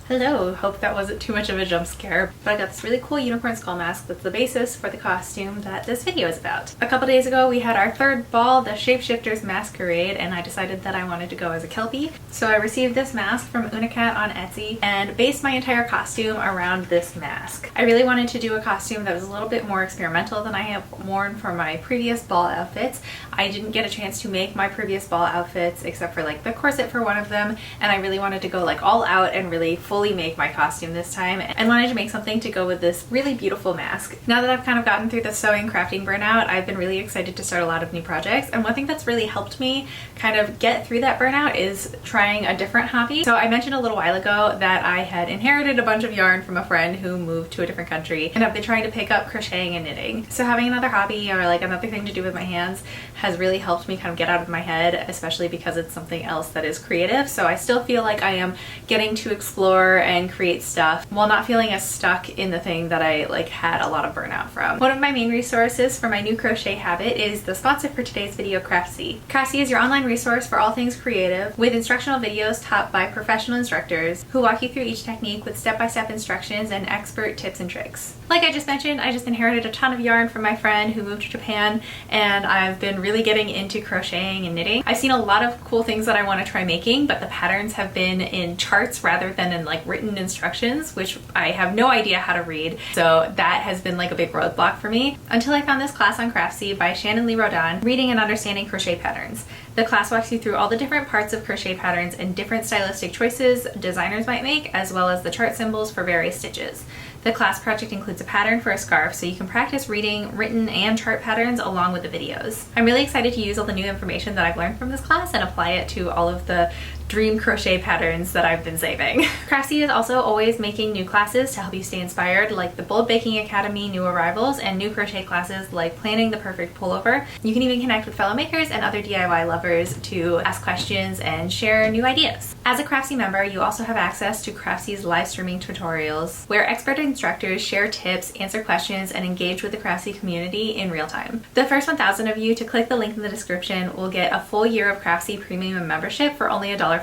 Hello, hope that wasn't too much of a jump scare, but I got this really cool unicorn skull mask that's the basis for the costume that this video is about. A couple days ago we had our third ball, the Shapeshifters Masquerade, and I decided that I wanted to go as a Kelpie. So I received this mask from Unicat on Etsy and based my entire costume around this mask. I really wanted to do a costume that was a little bit more experimental than I have worn for my previous ball outfits. I didn't get a chance to make my previous ball outfits except for like the corset for one of them, and I really wanted to go like all out and really fully make my costume this time and wanted to make something to go with this really beautiful mask. Now that I've kind of gotten through the sewing crafting burnout, I've been really excited to start a lot of new projects, and one thing that's really helped me kind of get through that burnout is trying a different hobby. So I mentioned a little while ago that I had inherited a bunch of yarn from a friend who moved to a different country, and I've been trying to pick up crocheting and knitting. So having another hobby or like another thing to do with my hands has really helped me kind of get out of my head, especially because it's something else that is creative. So I still feel like I am getting to explore and create stuff while not feeling as stuck in the thing that I like had a lot of burnout from. One of my main resources for my new crochet habit is the sponsor for today's video, Craftsy. Craftsy is your online resource for all things creative with instructional videos taught by professional instructors who walk you through each technique with step-by-step instructions and expert tips and tricks. Like I just mentioned, I just inherited a ton of yarn from my friend who moved to Japan, and I've been really getting into crocheting and knitting. I've seen a lot of cool things that I want to try making, but the patterns have been in charts rather than in like written instructions, which I have no idea how to read. So that has been like a big roadblock for me until I found this class on Craftsy by Shannon Lee Rodan, Reading and Understanding Crochet Patterns. The class walks you through all the different parts of crochet patterns and different stylistic choices designers might make, as well as the chart symbols for various stitches. The class project includes a pattern for a scarf, so you can practice reading written and chart patterns along with the videos. I'm really excited to use all the new information that I've learned from this class and apply it to all of the dream crochet patterns that I've been saving. Craftsy is also always making new classes to help you stay inspired, like the Bold Baking Academy new arrivals and new crochet classes like planning the perfect pullover. You can even connect with fellow makers and other DIY lovers to ask questions and share new ideas. As a Craftsy member, you also have access to Craftsy's live streaming tutorials, where expert instructors share tips, answer questions, and engage with the Craftsy community in real time. The first 1,000 of you to click the link in the description will get a full year of Craftsy premium membership for only $1.49.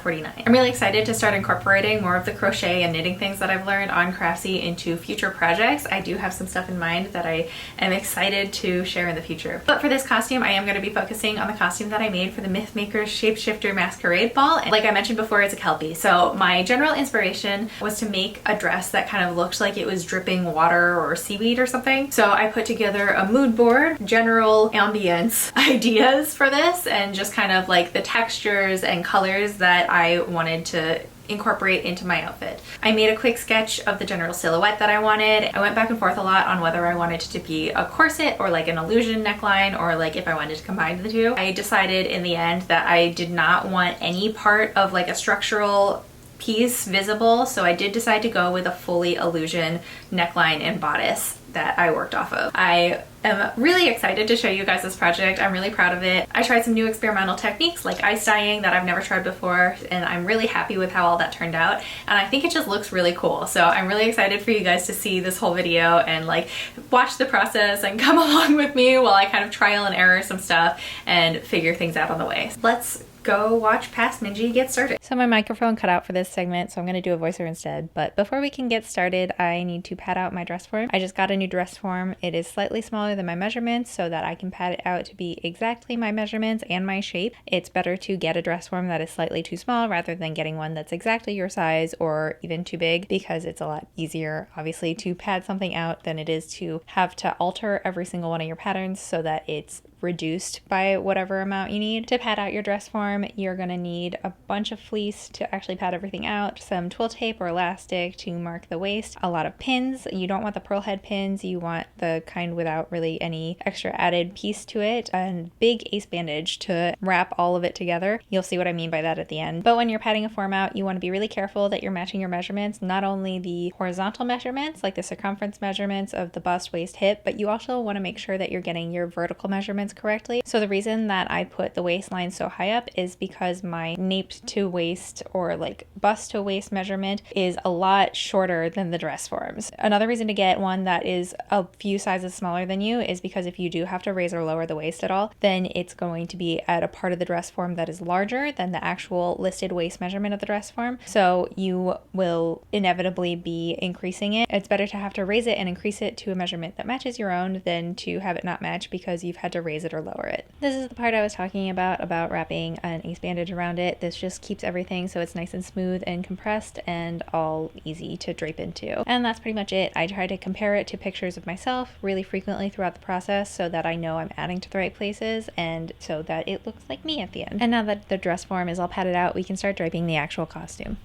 I'm really excited to start incorporating more of the crochet and knitting things that I've learned on Craftsy into future projects. I do have some stuff in mind that I am excited to share in the future. But for this costume, I am going to be focusing on the costume that I made for the Mythmaker's Shapeshifter Masquerade ball. And like I mentioned before, it's a Kelpie. So my general inspiration was to make a dress that kind of looked like it was dripping water or seaweed or something. So I put together a mood board, general ambience ideas for this, and just kind of like the textures and colors that I wanted to incorporate into my outfit. I made a quick sketch of the general silhouette that I wanted. I went back and forth a lot on whether I wanted it to be a corset or like an illusion neckline, or like if I wanted to combine the two. I decided in the end that I did not want any part of like a structural piece visible, so I did decide to go with a fully illusion neckline and bodice that I worked off of. I am really excited to show you guys this project. I'm really proud of it. I tried some new experimental techniques like ice dyeing that I've never tried before, and I'm really happy with how all that turned out, and I think it just looks really cool. So I'm really excited for you guys to see this whole video and like watch the process and come along with me while I kind of trial and error some stuff and figure things out on the way. Let's go watch past Minji get started. So my microphone cut out for this segment, so I'm going to do a voiceover instead. But before we can get started, I need to pad out my dress form. I just got a new dress form. It is slightly smaller than my measurements so that I can pad it out to be exactly my measurements and my shape. It's better to get a dress form that is slightly too small rather than getting one that's exactly your size or even too big, because it's a lot easier, obviously, to pad something out than it is to have to alter every single one of your patterns so that it's reduced by whatever amount you need. To pad out your dress form, you're going to need a bunch of fleece to actually pad everything out, some twill tape or elastic to mark the waist, a lot of pins. You don't want the pearl head pins, you want the kind without really any extra added piece to it, and big ace bandage to wrap all of it together. You'll see what I mean by that at the end. But when you're padding a form out, you want to be really careful that you're matching your measurements, not only the horizontal measurements like the circumference measurements of the bust, waist, hip, but you also want to make sure that you're getting your vertical measurements proportions correctly. So the reason that I put the waistline so high up is because my nape to waist or like bust to waist measurement is a lot shorter than the dress forms. Another reason to get one that is a few sizes smaller than you is because if you do have to raise or lower the waist at all, then it's going to be at a part of the dress form that is larger than the actual listed waist measurement of the dress form. So you will inevitably be increasing it. It's better to have to raise it and increase it to a measurement that matches your own than to have it not match because you've had to raise it or lower it. This is the part I was talking about wrapping an ace bandage around it. This just keeps everything so it's nice and smooth and compressed and all easy to drape into. And that's pretty much it. I try to compare it to pictures of myself really frequently throughout the process so that I know I'm adding to the right places and so that it looks like me at the end. And now that the dress form is all padded out, we can start draping the actual costume.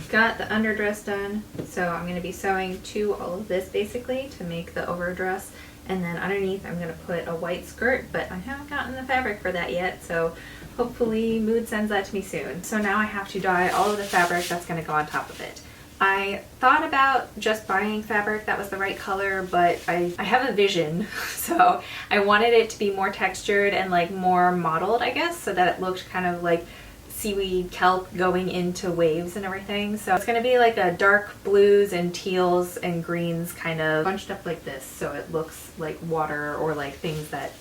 Got the underdress done, so I'm going to be sewing to all of this basically to make the overdress, and then underneath I'm going to put a white skirt, but I haven't gotten the fabric for that yet, so hopefully Mood sends that to me soon. So now I have to dye all of the fabric that's going to go on top of it. I thought about just buying fabric that was the right color, but I have a vision, so I wanted it to be more textured and like more modeled, I guess, so that it looked kind of like seaweed kelp going into waves and everything. So it's going to be like a dark blues and teals and greens kind of bunched up like this, so it looks like water or like things that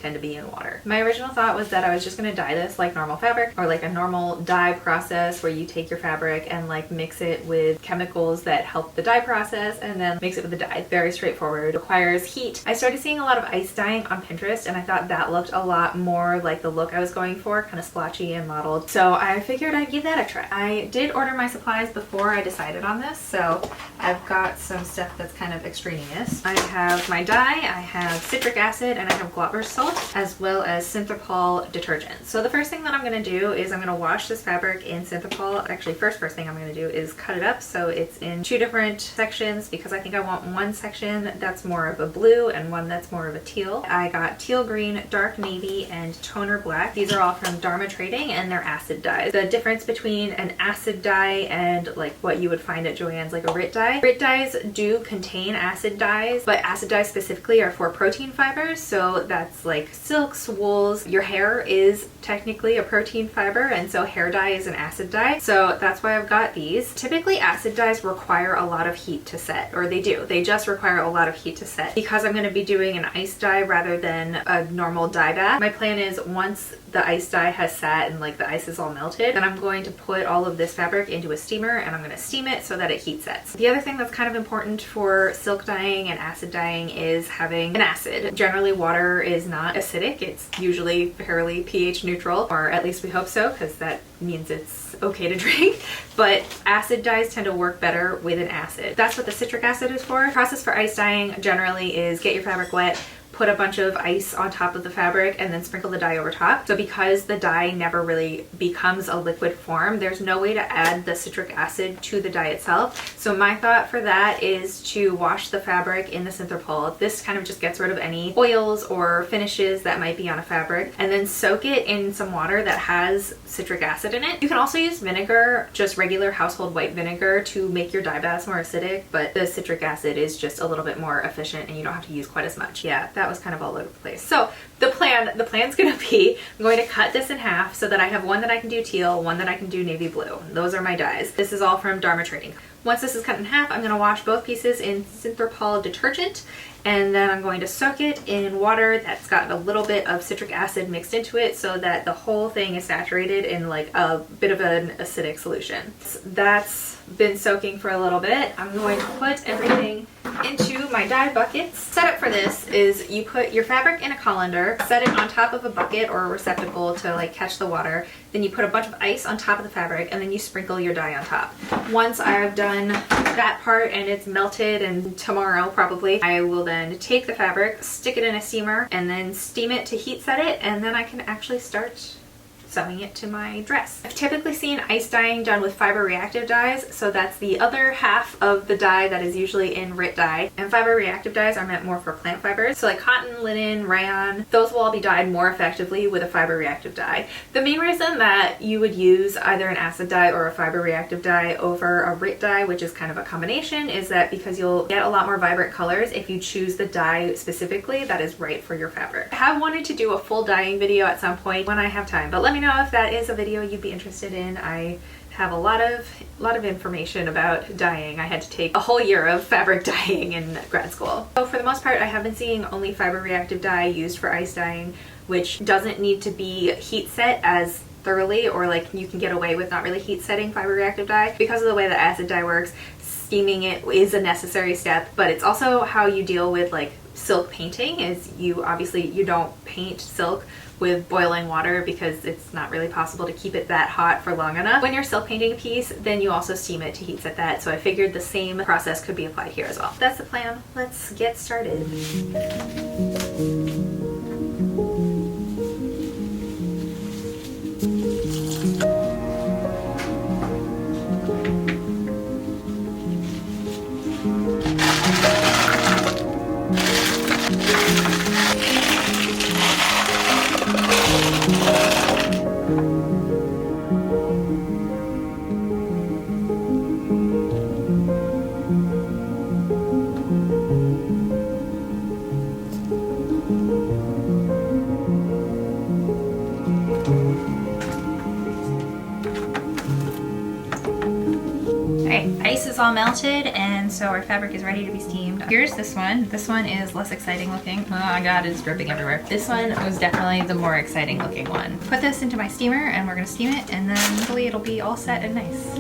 tend to be in water. My original thought was that I was just going to dye this like normal fabric, or like a normal dye process where you take your fabric and like mix it with chemicals that help the dye process and then mix it with the dye. Very straightforward, requires heat. I started seeing a lot of ice dyeing on Pinterest and I thought that looked a lot more like the look I was going for, kind of splotchy and mottled. So I figured I'd give that a try. I did order my supplies before I decided on this, so I've got some stuff that's kind of extraneous. I have my dye, I have citric acid, and I have Guustavv salt, as well as synthropol detergent. So the first thing that I'm going to do is I'm going to wash this fabric in synthropol. Actually, first thing I'm going to do is cut it up so it's in two different sections, because I think I want one section that's more of a blue and one that's more of a teal. I got teal green, dark navy, and toner black. These are all from Draping, and they're acid dyes. The difference between an acid dye and like what you would find at Joann's, like a RIT dye. RIT dyes do contain acid dyes, but acid dyes specifically are for protein fibers, so that's like silks, wools. Your hair is technically a protein fiber, and so hair dye is an acid dye, so that's why I've got these. Typically acid dyes require a lot of heat to set, or they just require a lot of heat to set. Because I'm going to be doing an ice dye rather than a normal dye bath, my plan is once the ice dye has sat and like the ice is all melted, then I'm going to put all of this fabric into a steamer and I'm going to steam it so that it heat sets. The other thing that's kind of important for silk dyeing and acid dyeing is having an acid. Generally water is not acidic, it's usually fairly pH neutral, or at least we hope so, because that means it's okay to drink, but acid dyes tend to work better with an acid. That's what the citric acid is for. The process for ice dyeing generally is get your fabric wet, put a bunch of ice on top of the fabric, and then sprinkle the dye over top. So because the dye never really becomes a liquid form, there's no way to add the citric acid to the dye itself. So my thought for that is to wash the fabric in the synthropol. This kind of just gets rid of any oils or finishes that might be on a fabric, and then soak it in some water that has citric acid in it. You can also use vinegar, just regular household white vinegar, to make your dye baths more acidic, but the citric acid is just a little bit more efficient and you don't have to use quite as much. Yeah, that was kind of all over the place. So the plan's gonna be, I'm going to cut this in half so that I have one that I can do teal, one that I can do navy blue. Those are my dyes. This is all from Draping. Once this is cut in half, I'm going to wash both pieces in synthropol detergent, and then I'm going to soak it in water that's got a little bit of citric acid mixed into it so that the whole thing is saturated in like a bit of an acidic solution. That's been soaking for a little bit. I'm going to put everything into my dye buckets. Setup for this is you put your fabric in a colander, set it on top of a bucket or a receptacle to like catch the water, then you put a bunch of ice on top of the fabric, and then you sprinkle your dye on top. Once I've done that part and it's melted, and tomorrow probably, I will then take the fabric, stick it in a steamer, and then steam it to heat set it, and then I can actually start sewing it to my dress. I've typically seen ice dyeing done with fiber reactive dyes, so that's the other half of the dye that is usually in RIT dye. And fiber reactive dyes are meant more for plant fibers, so like cotton, linen, rayon, those will all be dyed more effectively with a fiber reactive dye. The main reason that you would use either an acid dye or a fiber reactive dye over a RIT dye, which is kind of a combination, is that because you'll get a lot more vibrant colors if you choose the dye specifically that is right for your fabric. I have wanted to do a full dyeing video at some point when I have time, but let me know if that is a video you'd be interested in. I have a lot of information about dyeing. I had to take a whole year of fabric dyeing in grad school. So for the most part, I have been seeing only fiber reactive dye used for ice dyeing, which doesn't need to be heat set as thoroughly, or like you can get away with not really heat setting fiber reactive dye. Because of the way that acid dye works, steaming it is a necessary step, but it's also how you deal with like silk painting. Is you don't paint silk with boiling water because it's not really possible to keep it that hot for long enough. When you're silk painting a piece, then you also steam it to heat set that, so I figured the same process could be applied here as well. That's the plan. Let's get started. Okay, ice is all melted and so our fabric is ready to be steamed. Here's this one. This one is less exciting looking. Oh my god, it's dripping everywhere. This one was definitely the more exciting looking one. Put this into my steamer and we're gonna steam it and then hopefully it'll be all set and nice.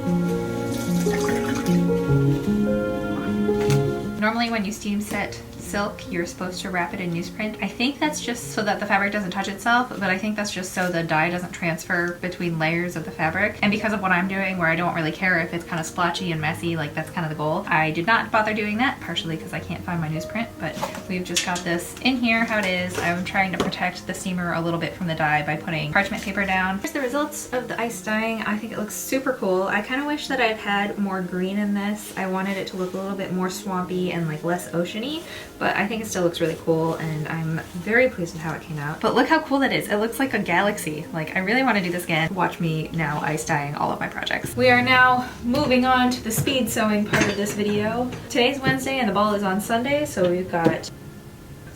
Normally when you steam set silk, you're supposed to wrap it in newsprint. I think that's just so that the fabric doesn't touch itself, but I think that's just so the dye doesn't transfer between layers of the fabric. And because of what I'm doing, where I don't really care if it's kind of splotchy and messy, like that's kind of the goal, I did not bother doing that, partially because I can't find my newsprint, but we've just got this in here how it is. I'm trying to protect the steamer a little bit from the dye by putting parchment paper down. Here's the results of the ice dyeing. I think it looks super cool. I kind of wish that I'd had more green in this. I wanted it to look a little bit more swampy and like less oceany, but I think it still looks really cool and I'm very pleased with how it came out. But look how cool that is. It looks like a galaxy. Like I really want to do this again. Watch me now ice dyeing all of my projects. We are now moving on to the speed sewing part of this video. Today's Wednesday and the ball is on Sunday, so we've got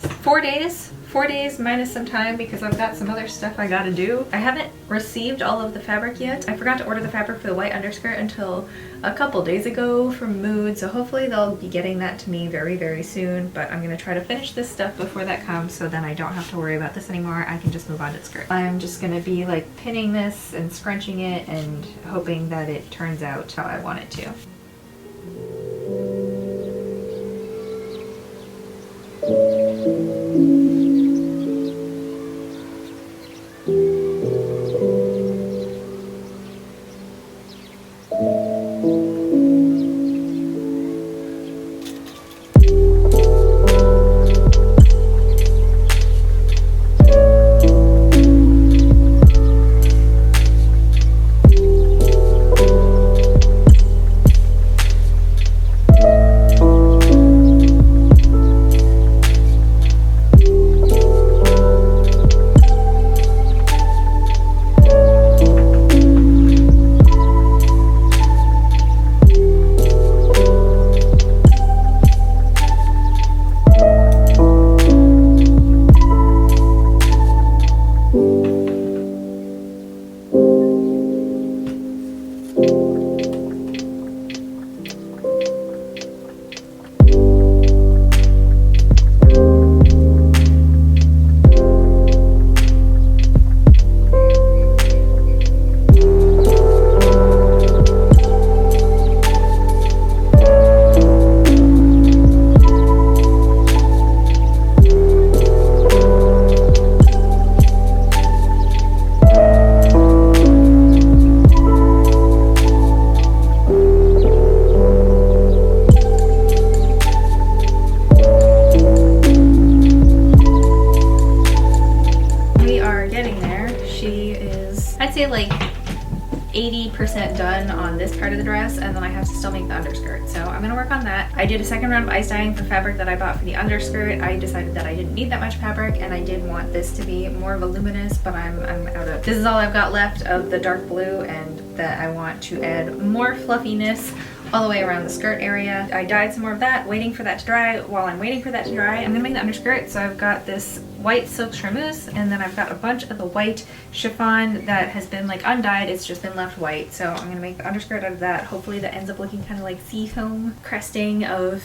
4 days. 4 days minus some time because I've got some other stuff I gotta do. I haven't received all of the fabric yet. I forgot to order the fabric for the white underskirt until a couple days ago from Mood, so hopefully they'll be getting that to me very, very soon, but I'm gonna try to finish this stuff before that comes so then I don't have to worry about this anymore. I can just move on to the skirt. I'm just gonna be like pinning this and scrunching it and hoping that it turns out how I want it to. Like 80% done on this part of the dress, and then I have to still make the underskirt, so I'm gonna work on that. I did a second round of ice dyeing for fabric that I bought for the underskirt. I decided that I didn't need that much fabric and I did want this to be more voluminous, but I'm out of. This is all I've got left of the dark blue, and that I want to add more fluffiness all the way around the skirt area. I dyed some more of that, waiting for that to dry. While I'm waiting for that to dry, I'm gonna make the underskirt. So I've got this white silk charmeuse, and then I've got a bunch of the white chiffon that has been like undyed. It's just been left white. So I'm gonna make the underskirt out of that. Hopefully that ends up looking kind of like sea foam cresting of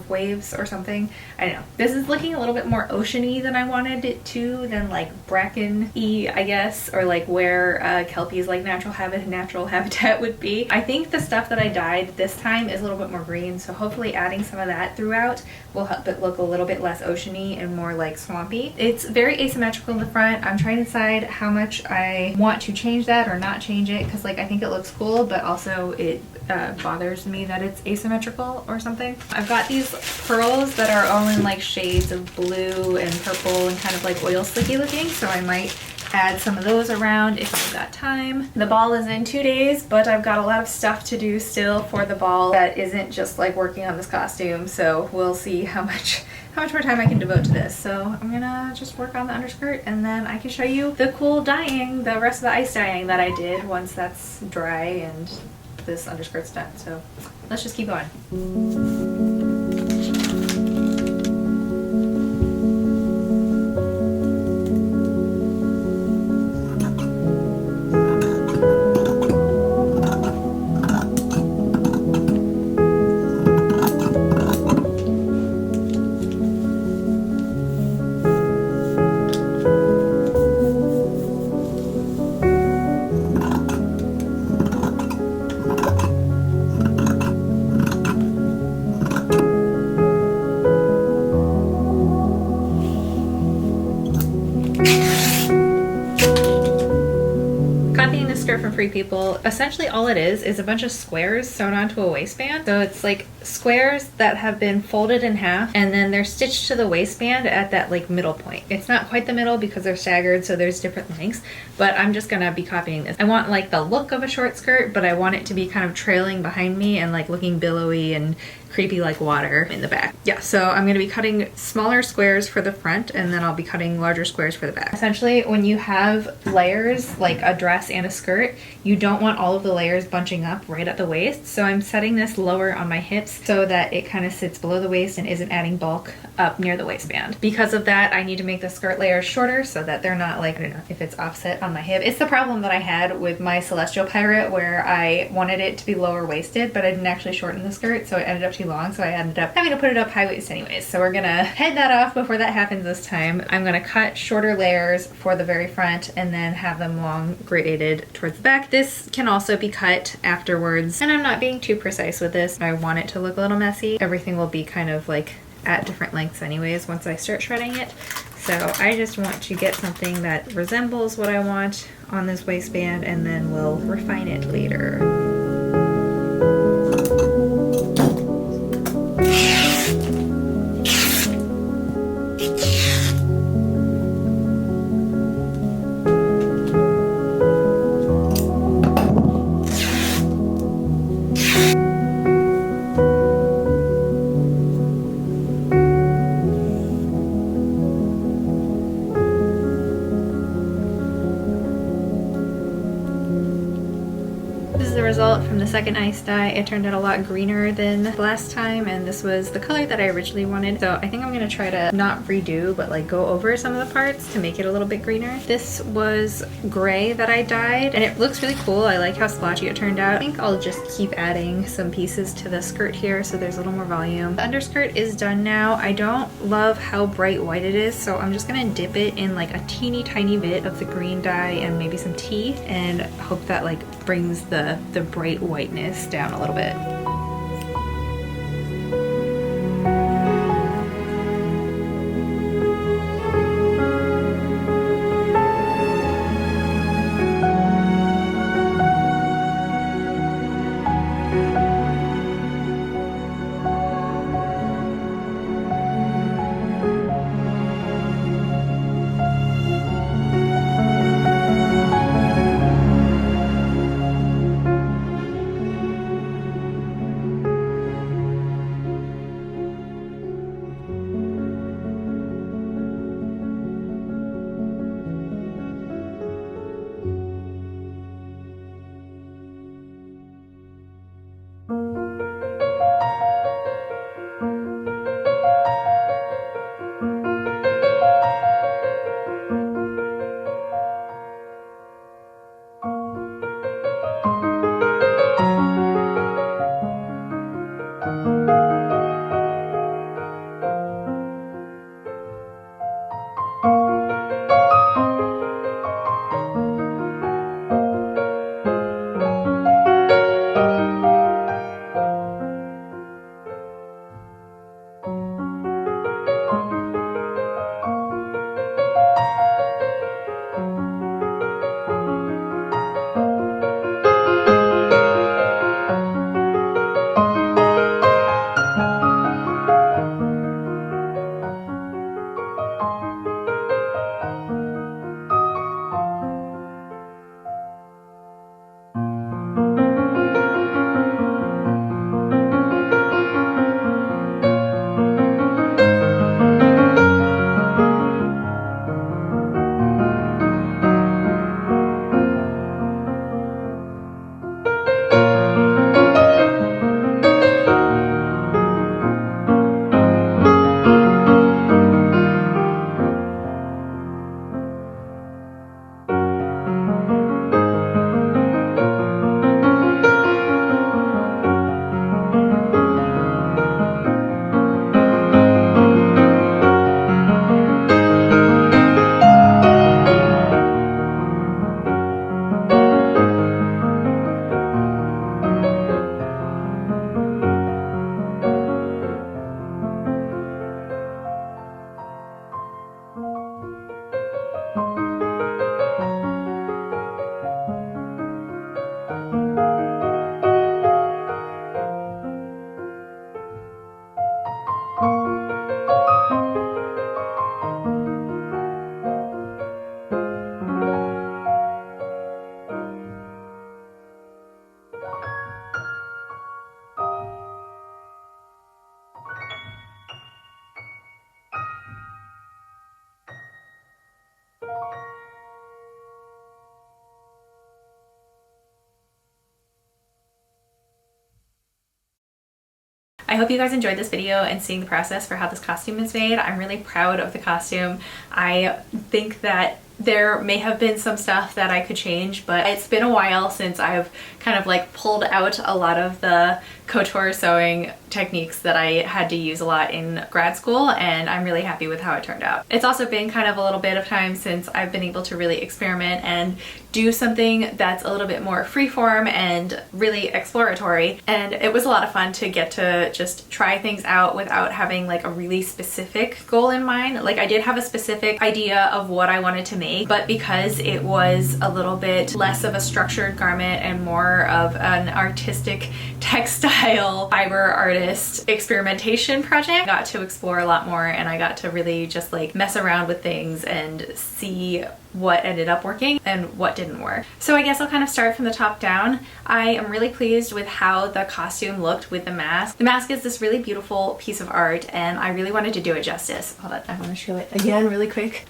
waves or something. I don't know. This is looking a little bit more oceany than I wanted it to, than like bracken-y, I guess, or like where Kelpie's like natural habitat would be. I think the stuff that I dyed this time is a little bit more green, so hopefully adding some of that throughout will help it look a little bit less oceany and more like swampy. It's very asymmetrical in the front. I'm trying to decide how much I want to change that or not change it, because like I think it looks cool, but also it bothers me that it's asymmetrical or something. I've got these pearls that are all in like shades of blue and purple and kind of like oil slicky looking, so I might add some of those around if I've got time. The ball is in 2 days, but I've got a lot of stuff to do still for the ball that isn't just like working on this costume, so we'll see how much more time I can devote to this. So I'm gonna just work on the underskirt, and then I can show you the cool dyeing, the rest of the ice dyeing that I did once that's dry and this underskirt's done. So let's just keep going. Free People. Essentially all it is a bunch of squares sewn onto a waistband. So it's like squares that have been folded in half and then they're stitched to the waistband at that like middle point. It's not quite the middle because they're staggered, so there's different lengths, but I'm just gonna be copying this. I want like the look of a short skirt, but I want it to be kind of trailing behind me and like looking billowy and creepy like water in the back. Yeah, so I'm going to be cutting smaller squares for the front and then I'll be cutting larger squares for the back. Essentially, when you have layers like a dress and a skirt, you don't want all of the layers bunching up right at the waist. So I'm setting this lower on my hips so that it kind of sits below the waist and isn't adding bulk up near the waistband. Because of that, I need to make the skirt layers shorter so that they're not like, I don't know if it's offset on my hip. It's the problem that I had with my Celestial Pirate where I wanted it to be lower waisted, but I didn't actually shorten the skirt, so it ended up too long, so I ended up having to put it up high waist anyways. So we're gonna head that off before that happens this time. I'm gonna cut shorter layers for the very front and then have them long gradated towards the back. This can also be cut afterwards, and I'm not being too precise with this. I want it to look a little messy. Everything will be kind of like at different lengths anyways once I start shredding it. So I just want to get something that resembles what I want on this waistband and then we'll refine it later. Result from the second ice dye. It turned out a lot greener than last time, and this was the color that I originally wanted. So I think I'm gonna try to not redo, but like go over some of the parts to make it a little bit greener. This was gray that I dyed, and it looks really cool. I like how splotchy it turned out. I think I'll just keep adding some pieces to the skirt here so there's a little more volume. The underskirt is done now. I don't love how bright white it is, so I'm just gonna dip it in like a teeny tiny bit of the green dye and maybe some tea and hope that like brings the bright whiteness down a little bit. I hope you guys enjoyed this video and seeing the process for how this costume is made. I'm really proud of the costume. I think that there may have been some stuff that I could change, but it's been a while since I've kind of like pulled out a lot of the couture sewing techniques that I had to use a lot in grad school, and I'm really happy with how it turned out. It's also been kind of a little bit of time since I've been able to really experiment and do something that's a little bit more freeform and really exploratory, and it was a lot of fun to get to just try things out without having like a really specific goal in mind. Like I did have a specific idea of what I wanted to make, but because it was a little bit less of a structured garment and more of an artistic textile fiber artist experimentation project, I got to explore a lot more, and I got to really just like mess around with things and see what ended up working and what didn't work. So I guess I'll kind of start from the top down. I am really pleased with how the costume looked with the mask. The mask is this really beautiful piece of art, and I really wanted to do it justice. Hold on, I want to show it again really quick.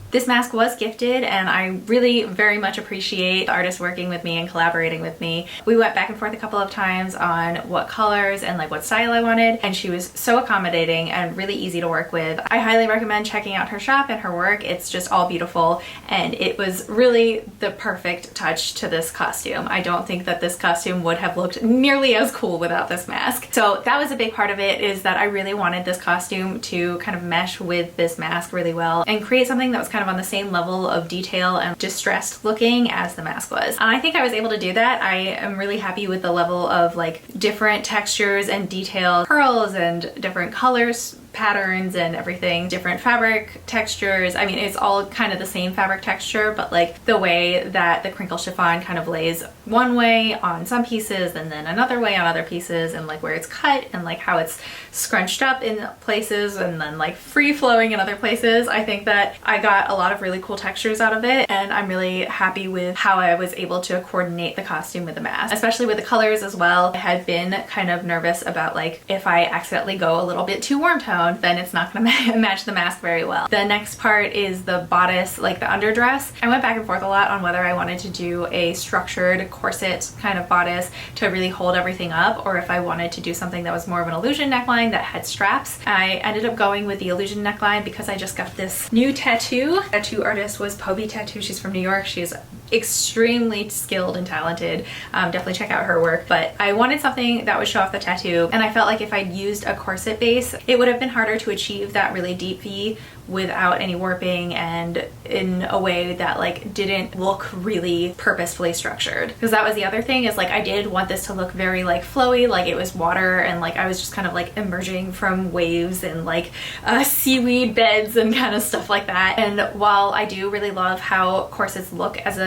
This mask was gifted, and I really very much appreciate the artist working with me and collaborating with me. We went back and forth a couple of times on what colors and like what style I wanted, and she was so accommodating and really easy to work with. I highly recommend checking out her shop and her work. It's just all beautiful, and it was really the perfect touch to this costume. I don't think that this costume would have looked nearly as cool without this mask. So that was a big part of it, is that I really wanted this costume to kind of mesh with this mask really well and create something that was kind of on the same level of detail and distressed looking as the mask was. And I think I was able to do that. I am really happy with the level of like different textures and details, pearls and different colors, patterns and everything, different fabric textures. I mean, it's all kind of the same fabric texture, but like the way that the crinkle chiffon kind of lays one way on some pieces and then another way on other pieces, and like where it's cut and like how it's scrunched up in places and then like free flowing in other places. I think that I got a lot of really cool textures out of it, and I'm really happy with how I was able to coordinate the costume with the mask, especially with the colors as well. I had been kind of nervous about like if I accidentally go a little bit too warm tone, then it's not going to match the mask very well. The next part is the bodice, like the underdress. I went back and forth a lot on whether I wanted to do a structured corset kind of bodice to really hold everything up, or if I wanted to do something that was more of an illusion neckline that had straps. I ended up going with the illusion neckline because I just got this new tattoo. Tattoo artist was Poby Tattoo. She's from New York. She's extremely skilled and talented. Definitely check out her work. But I wanted something that would show off the tattoo, and I felt like if I'd used a corset base, it would have been harder to achieve that really deep V without any warping and in a way that like didn't look really purposefully structured. Because that was the other thing, is like I did want this to look very like flowy, like it was water, and like I was just kind of like emerging from waves and like seaweed beds and kind of stuff like that. And while I do really love how corsets look as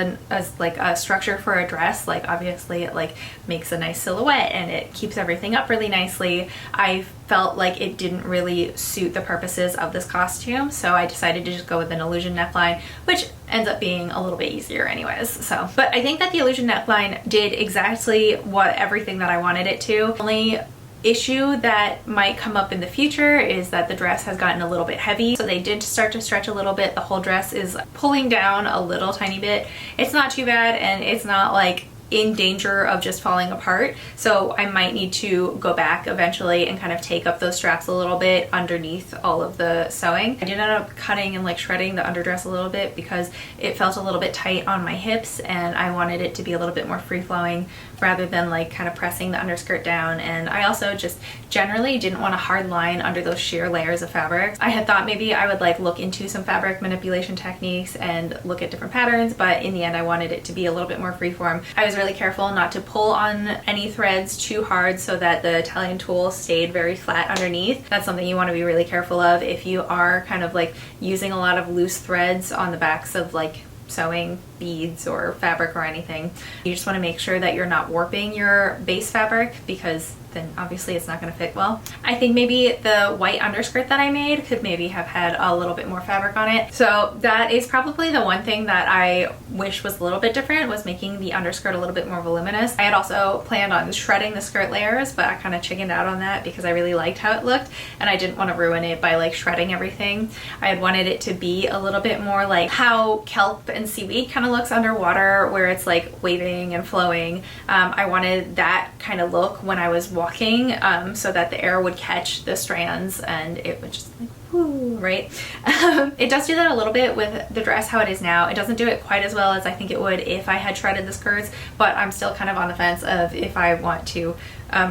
like a structure for a dress, like obviously it like makes a nice silhouette and it keeps everything up really nicely, I felt like it didn't really suit the purposes of this costume, so I decided to just go with an illusion neckline, which ends up being a little bit easier anyways. So, but I think that the illusion neckline did exactly what everything that I wanted it to. Only issue that might come up in the future is that the dress has gotten a little bit heavy, so they did start to stretch a little bit. The whole dress is pulling down a little tiny bit. It's not too bad, and it's not like in danger of just falling apart, so I might need to go back eventually and kind of take up those straps a little bit underneath all of the sewing. I did end up cutting and like shredding the underdress a little bit because it felt a little bit tight on my hips, and I wanted it to be a little bit more free-flowing rather than like kind of pressing the underskirt down. And I also just generally didn't want a hard line under those sheer layers of fabric. I had thought maybe I would like look into some fabric manipulation techniques and look at different patterns, but in the end I wanted it to be a little bit more freeform. I was really careful not to pull on any threads too hard so that the Italian tool stayed very flat underneath. That's something you want to be really careful of if you are kind of like using a lot of loose threads on the backs of like sewing beads or fabric or anything. You just want to make sure that you're not warping your base fabric, because then obviously it's not going to fit well. I think maybe the white underskirt that I made could maybe have had a little bit more fabric on it. So that is probably the one thing that I wish was a little bit different, was making the underskirt a little bit more voluminous. I had also planned on shredding the skirt layers, but I kind of chickened out on that because I really liked how it looked and I didn't want to ruin it by like shredding everything. I had wanted it to be a little bit more like how kelp and seaweed kind of of looks underwater where it's like waving and flowing. I wanted that kind of look when I was walking, so that the air would catch the strands and it would just like, whoo, right? It does do that a little bit with the dress how it is now. It doesn't do it quite as well as I think it would if I had shredded the skirts, but I'm still kind of on the fence of if I want to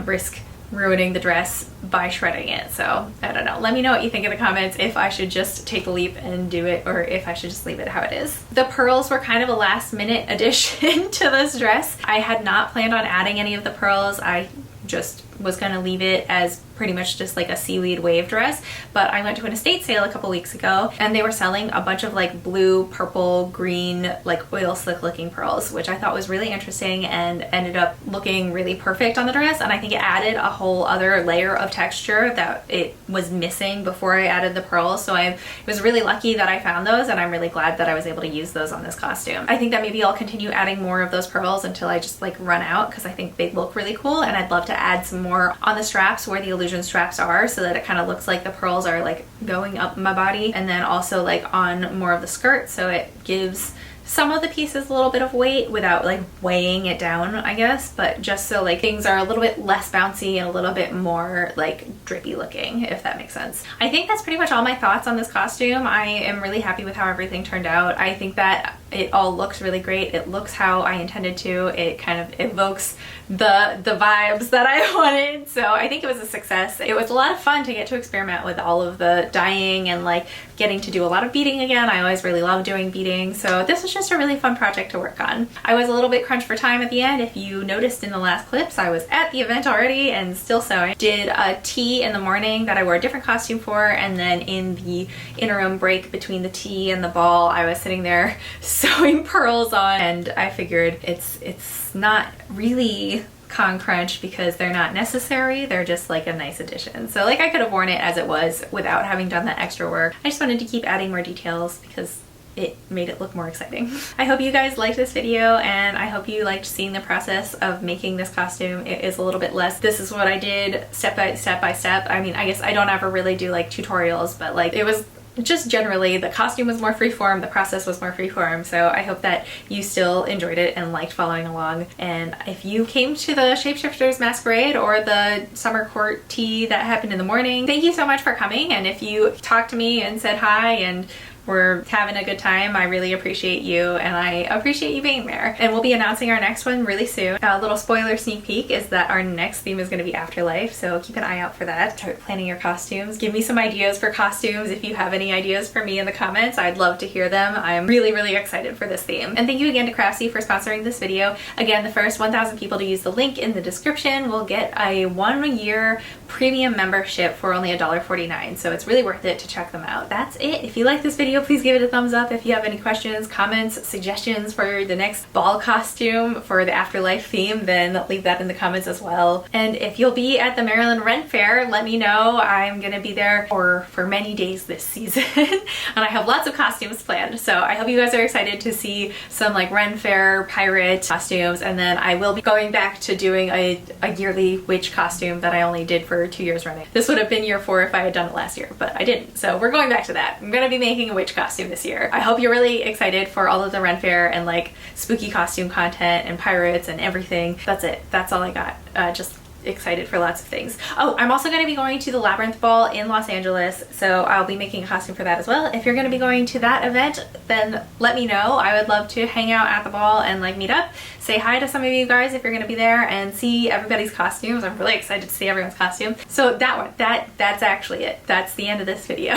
risk ruining the dress by shredding it. So I don't know. Let me know what you think in the comments, if I should just take the leap and do it or if I should just leave it how it is. The pearls were kind of a last minute addition to this dress. I had not planned on adding any of the pearls. I just was going to leave it as pretty much just like a seaweed wave dress, but I went to an estate sale a couple weeks ago and they were selling a bunch of like blue, purple, green, like oil slick looking pearls, which I thought was really interesting and ended up looking really perfect on the dress. And I think it added a whole other layer of texture that it was missing before I added the pearls. So I was really lucky that I found those, and I'm really glad that I was able to use those on this costume. I think that maybe I'll continue adding more of those pearls until I just like run out, because I think they look really cool, and I'd love to add some more on the straps where the illusion straps are, so that it kind of looks like the pearls are like going up my body, and then also like on more of the skirt, so it gives some of the pieces a little bit of weight without like weighing it down, I guess, but just so like things are a little bit less bouncy and a little bit more like drippy looking, if that makes sense. I think that's pretty much all my thoughts on this costume. I am really happy with how everything turned out. I think that it all looks really great. It looks how I intended to. It kind of evokes the vibes that I wanted. So I think it was a success. It was a lot of fun to get to experiment with all of the dyeing and like getting to do a lot of beading again. I always really love doing beading. So this was just a really fun project to work on. I was a little bit crunched for time at the end. If you noticed in the last clips, I was at the event already and still sewing. Did a tea in the morning that I wore a different costume for, and then in the interim break between the tea and the ball, I was sitting there sewing pearls on, and I figured it's not really con crunch because they're not necessary. They're just like a nice addition. So like I could have worn it as it was without having done that extra work. I just wanted to keep adding more details because it made it look more exciting. I hope you guys liked this video, and I hope you liked seeing the process of making this costume. It is a little bit less. This is what I did step by step. I mean, I guess I don't ever really do like tutorials, but like it was just generally the costume was more freeform, the process was more freeform. So I hope that you still enjoyed it and liked following along. And if you came to the Shapeshifters Masquerade or the summer court tea that happened in the morning, thank you so much for coming. And if you talked to me and said hi and we're having a good time, I really appreciate you, and I appreciate you being there. And we'll be announcing our next one really soon. A little spoiler sneak peek is that our next theme is going to be afterlife, so keep an eye out for that. Start planning your costumes. Give me some ideas for costumes. If you have any ideas for me in the comments, I'd love to hear them. I'm really, really excited for this theme. And thank you again to Craftsy for sponsoring this video. Again, the first 1,000 people to use the link in the description will get a 1-year premium membership for only $1.49, so it's really worth it to check them out. That's it. If you like this video, please give it a thumbs up. If you have any questions, comments, suggestions for the next ball costume for the afterlife theme, then leave that in the comments as well. And if you'll be at the Maryland Ren Fair, let me know. I'm gonna be there for many days this season and I have lots of costumes planned, so I hope you guys are excited to see some like Ren Fair pirate costumes. And then I will be going back to doing a yearly witch costume that I only did for 2 years running. This would have been year 4 if I had done it last year, but I didn't, so we're going back to that. I'm gonna be making a witch costume this year. I hope you're really excited for all of the Ren Fair and like spooky costume content and pirates and everything. That's it. That's all I got. Just excited for lots of things. Oh, I'm also going to be going to the Labyrinth Ball in Los Angeles, so I'll be making a costume for that as well. If you're going to be going to that event, then let me know. I would love to hang out at the ball and like meet up, say hi to some of you guys if you're going to be there, and see everybody's costumes. I'm really excited to see everyone's costume. So that one, that's actually it. That's the end of this video.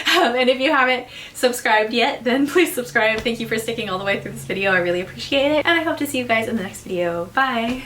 And if you haven't subscribed yet, then please subscribe. Thank you for sticking all the way through this video. I really appreciate it, and I hope to see you guys in the next video. Bye!